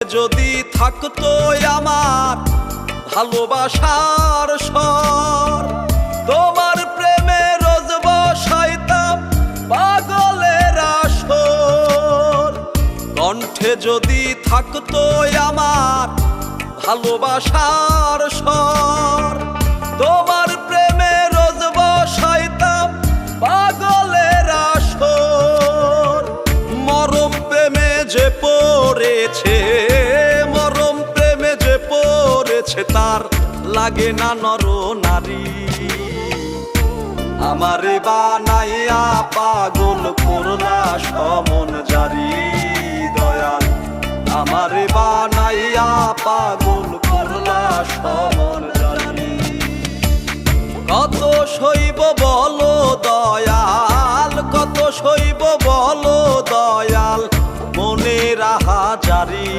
যদি থাকতো আমার ভালোবাসার স্বর, তোমার প্রেমে রোজ বসাইতাম পাগলের আসর। কণ্ঠে যদি থাকতো আমার ভালোবাসার স্বর, তোমার প্রেমে রোজ বসাইতাম পাগলের আসর। মরম প্রেমে যে পড়েছে, মরম প্রেমে যে পড়েছে, তার লাগে না নর নারী। আমারে বানাইয়া পাগল করলা সমন জারি দয়াল, আমারে বানাইয়া পাগল করলা সমন জারি। কত সইব বলো দয়াল, কত সইব বলো দয়াল, মনে রাহা জারি।